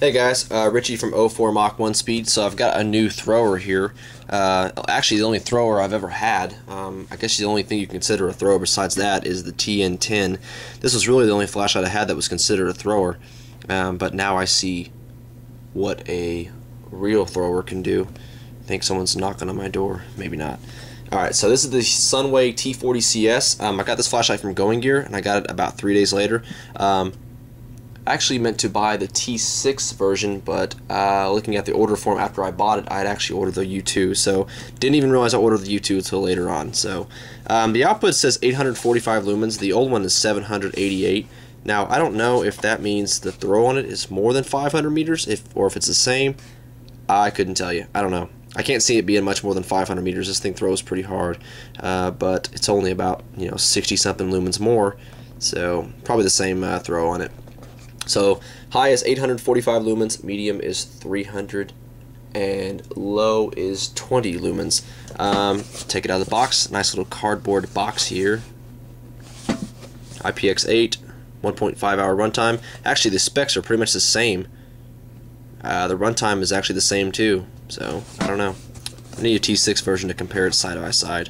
Hey guys, Richie from 04 Mach 1 Speed. So I've got a new thrower here. Actually, the only thrower I've ever had. I guess the only thing you consider a thrower besides that is the TN10. This was really the only flashlight I had that was considered a thrower. But now I see what a real thrower can do. I think someone's knocking on my door. Maybe not. Alright, so this is the Sunwayman T40cs. I got this flashlight from Going Gear, and I got it about 3 days later. I actually meant to buy the T6 version, but looking at the order form after I bought it, I had actually ordered the U2, so didn't even realize I ordered the U2 until later on. So the output says 845 lumens. The old one is 788. Now I don't know if that means the throw on it is more than 500 meters, or if it's the same. I couldn't tell you. I don't know. I can't see it being much more than 500 meters. This thing throws pretty hard, but it's only about 60 something lumens more, so probably the same throw on it. So high is 845 lumens, medium is 300, and low is 20 lumens. Take it out of the box. Nice little cardboard box here. IPX8, 1.5 hour runtime. Actually, the specs are pretty much the same. The runtime is actually the same too. So I don't know. I need a T6 version to compare it side by side.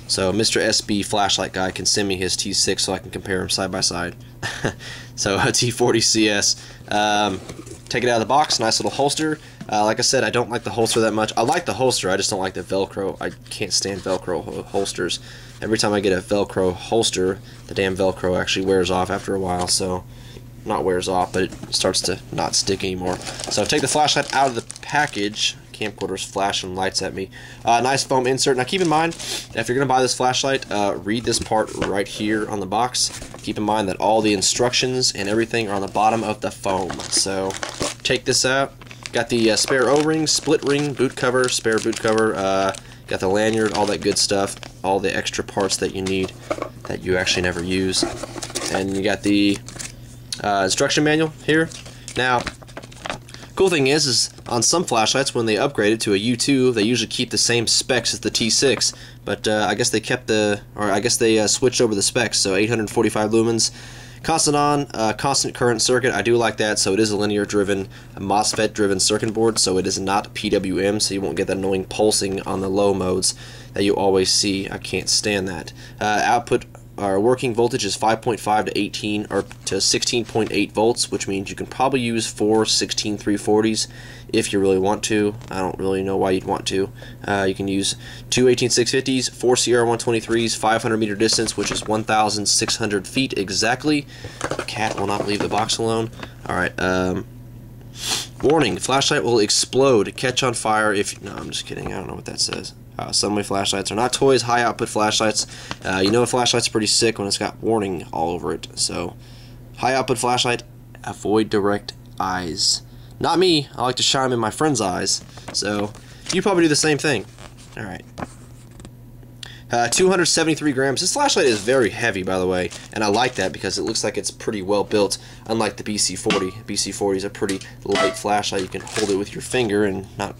So Mr. SB flashlight guy can send me his T6 so I can compare them side by side. So a T40cs. Take it out of the box. Nice little holster. Like I said, I don't like the holster that much. I like the holster, I just don't like the Velcro. I can't stand Velcro holsters. Every time I get a Velcro holster, the damn Velcro actually wears off after a while. So not wears off, but it starts to not stick anymore. So take the flashlight out of the package. Camcorder's flashing lights at me. Nice foam insert. Now keep in mind, if you're going to buy this flashlight, read this part right here on the box. Keep in mind that all the instructions and everything are on the bottom of the foam. So take this out. Got the spare O-ring, split ring, boot cover, spare boot cover, got the lanyard, all that good stuff, all the extra parts that you need that you actually never use. And you got the instruction manual here. Now, cool thing is on some flashlights, when they upgrade it to a U2, they usually keep the same specs as the T6, but I guess they kept they switched over the specs. So 845 lumens, constant on, constant current circuit. I do like that. So it is a linear driven, a MOSFET driven circuit board, so it is not PWM, so you won't get that annoying pulsing on the low modes that you always see. I can't stand that. Output, our working voltage is 5.5 to 18 or to 16.8 volts, which means you can probably use 4 16340s if you really want to. I don't really know why you'd want to. You can use 2 18650s, 4 CR123s, 500 meter distance, which is 1,600 feet exactly. The cat will not leave the box alone. Alright, warning, flashlight will explode, catch on fire if... No, I'm just kidding, I don't know what that says. Sunway flashlights are not toys, high output flashlights. You know a flashlight's pretty sick when it's got warning all over it. So, high output flashlight, avoid direct eyes. Not me, I like to shine in my friend's eyes. So, you probably do the same thing. Alright. 273 grams. This flashlight is very heavy, by the way, and I like that because it looks like it's pretty well built, unlike the BC40. BC40 is a pretty light flashlight. You can hold it with your finger and not,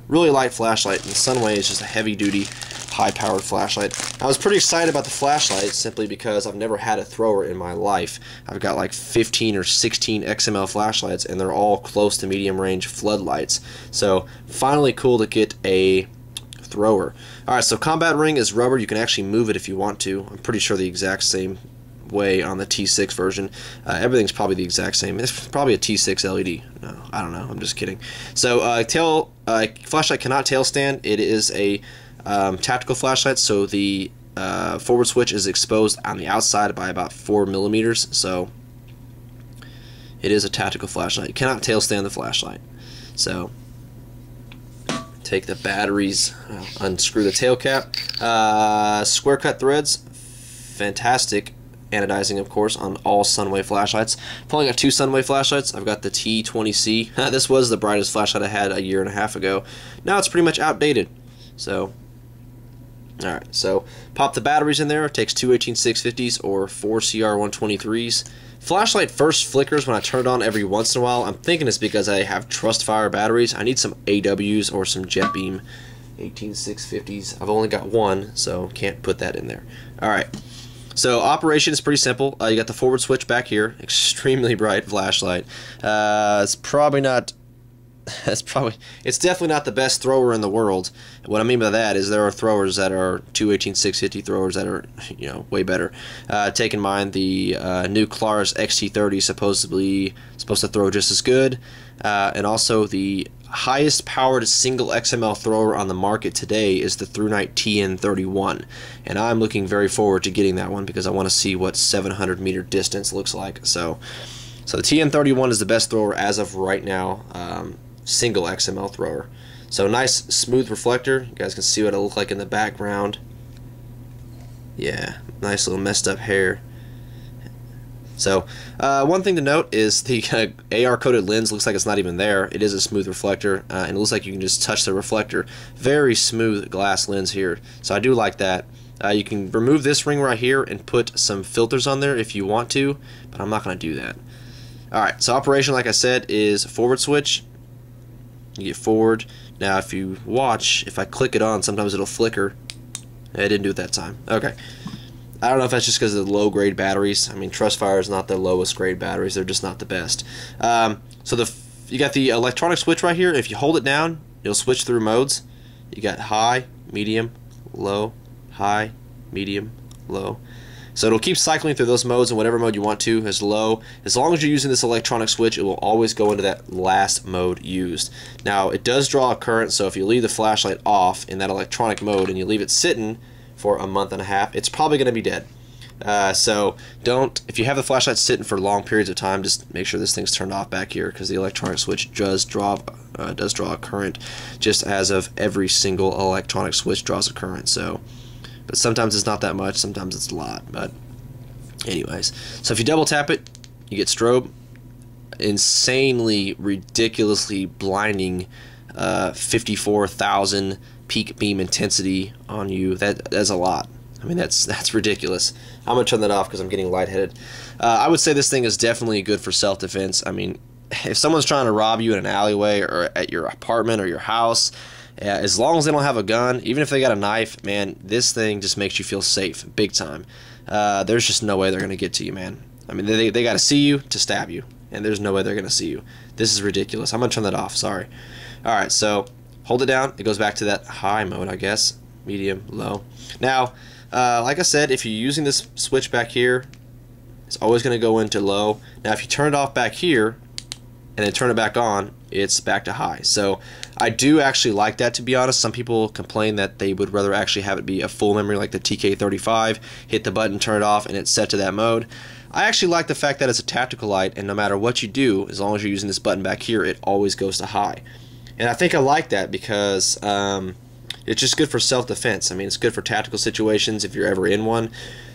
really light flashlight, and the Sunway is just a heavy-duty, high-powered flashlight. I was pretty excited about the flashlight simply because I've never had a thrower in my life. I've got like 15 or 16 XML flashlights, and they're all close to medium-range floodlights. So finally cool to get a thrower. Alright, so combat ring is rubber. You can actually move it if you want to. I'm pretty sure the exact same way on the T6 version. Everything's probably the exact same. It's probably a T6 LED. No, I don't know. I'm just kidding. So flashlight cannot tail stand. It is a tactical flashlight, so the forward switch is exposed on the outside by about 4 millimeters. So it is a tactical flashlight. You cannot tail stand the flashlight. So take the batteries, unscrew the tail cap. Square cut threads, fantastic. Anodizing, of course, on all Sunway flashlights. I've only got 2 Sunway flashlights. I've got the T20C. This was the brightest flashlight I had a year and a half ago. Now it's pretty much outdated. So, alright, so pop the batteries in there. It takes 2 18650s or 4 CR123s. Flashlight first flickers when I turn it on every once in a while. I'm thinking it's because I have Trustfire batteries. I need some AWs or some JetBeam 18650s. I've only got one, so can't put that in there. Alright. So operation is pretty simple. You got the forward switch back here, extremely bright flashlight. It's probably not. It's definitely not the best thrower in the world. What I mean by that is there are throwers that are 218-650 throwers that are, you know, way better. Take in mind the new Clarus XT30 supposedly supposed to throw just as good, and also the highest powered single XML thrower on the market today is the ThruNite TN31, and I'm looking very forward to getting that one because I want to see what 700 meter distance looks like. So the TN31 is the best thrower as of right now. Single XML thrower. So nice smooth reflector. You guys can see what it looks like in the background. Yeah, nice little messed up hair. So one thing to note is the AR coated lens looks like it's not even there. It is a smooth reflector, and it looks like you can just touch the reflector. Very smooth glass lens here, so I do like that. You can remove this ring right here and put some filters on there if you want to, but I'm not going to do that. Alright, so operation, like I said, is forward switch. You get forward. Now if you watch, if I click it on, sometimes it'll flicker. I didn't do it that time. Okay. I don't know if that's just because of the low grade batteries. I mean, Trustfire is not the lowest grade batteries. They're just not the best. So you got the electronic switch right here. If you hold it down, you'll switch through modes. You got high, medium, low, high, medium, low. So it'll keep cycling through those modes, and whatever mode you want to is low. As long as you're using this electronic switch, it will always go into that last mode used. Now, it does draw a current, so if you leave the flashlight off in that electronic mode and you leave it sitting for a month and a half, it's probably going to be dead. So if you have the flashlight sitting for long periods of time, just make sure this thing's turned off back here, because the electronic switch does draw a current, just as of every single electronic switch draws a current. So. But sometimes it's not that much, sometimes it's a lot. But anyways, so if you double tap it, you get strobe. Insanely, ridiculously blinding 54,000 peak beam intensity on you. That's a lot. I mean, that's ridiculous. I'm gonna turn that off because I'm getting lightheaded. I would say this thing is definitely good for self-defense. I mean, if someone's trying to rob you in an alleyway or at your apartment or your house, as long as they don't have a gun, even if they got a knife, man, this thing just makes you feel safe, big time. There's just no way they're going to get to you, man. I mean, they got to see you to stab you, and there's no way they're going to see you. This is ridiculous. I'm going to turn that off, sorry. Alright, so hold it down. It goes back to that high mode, I guess. Medium, low. Now, like I said, if you're using this switch back here, it's always going to go into low. Now, if you turn it off back here, and then turn it back on, it's back to high. So I do actually like that, to be honest. Some people complain that they would rather actually have it be a full memory like the TK35, hit the button, turn it off, and it's set to that mode. I actually like the fact that it's a tactical light, and no matter what you do, as long as you're using this button back here, it always goes to high. And I think I like that because it's just good for self-defense. I mean, it's good for tactical situations if you're ever in one.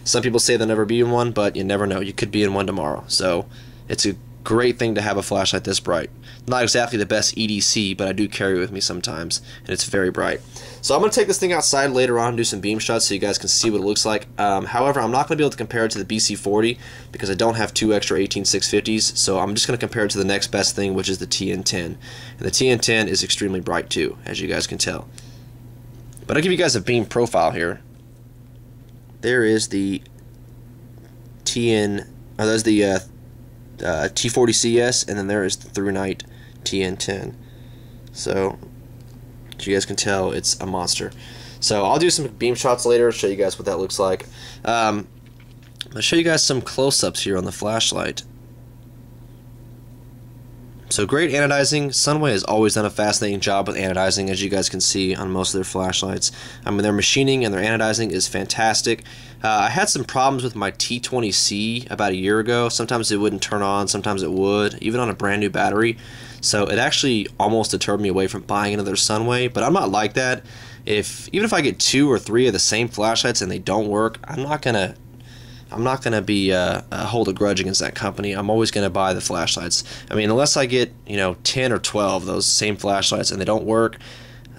Some people say they'll never be in one, but you never know. You could be in one tomorrow. So it's a great thing to have a flashlight this bright. Not exactly the best EDC, but I do carry it with me sometimes, and it's very bright. So I'm going to take this thing outside later on and do some beam shots so you guys can see what it looks like. However, I'm not going to be able to compare it to the BC40 because I don't have two extra 18-650s, so I'm just going to compare it to the next best thing, which is the TN10. And the TN10 is extremely bright too, as you guys can tell. But I'll give you guys a beam profile here. There is the there's the T40cs, and then there is the ThruNite TN10. So, as you guys can tell, it's a monster. So I'll do some beam shots later, show you guys what that looks like. I'll show you guys some close-ups here on the flashlight. So great anodizing. Sunway has always done a fascinating job with anodizing, as you guys can see on most of their flashlights. I mean, their machining and their anodizing is fantastic. I had some problems with my T40C about a year ago. Sometimes it wouldn't turn on, sometimes it would, even on a brand new battery. So it actually almost deterred me away from buying another Sunway, but I'm not like that. Even if I get 2 or 3 of the same flashlights and they don't work, I'm not gonna be hold a grudge against that company. I'm always gonna buy the flashlights. I mean, unless I get 10 or 12 of those same flashlights and they don't work,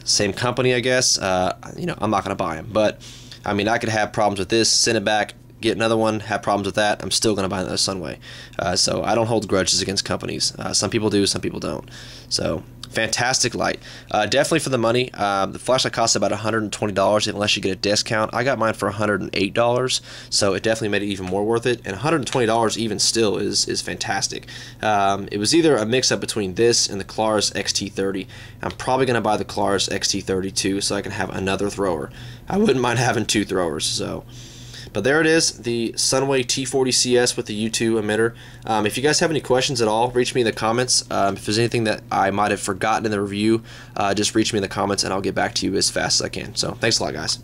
same company, I guess. I'm not gonna buy them. But I mean, I could have problems with this, send it back, get another one, have problems with that, I'm still going to buy another Sunway. So I don't hold grudges against companies. Some people do, some people don't. So fantastic light. Definitely for the money. The flashlight costs about $120 unless you get a discount. I got mine for $108, so it definitely made it even more worth it. And $120 even still is fantastic. It was either a mix-up between this and the Clarus XT30. I'm probably going to buy the Clarus XT30 too, so I can have another thrower. I wouldn't mind having 2 throwers. So. But there it is, the Sunway T40cs with the U2 emitter. If you guys have any questions at all, reach me in the comments. If there's anything that I might have forgotten in the review, just reach me in the comments and I'll get back to you as fast as I can. So thanks a lot, guys.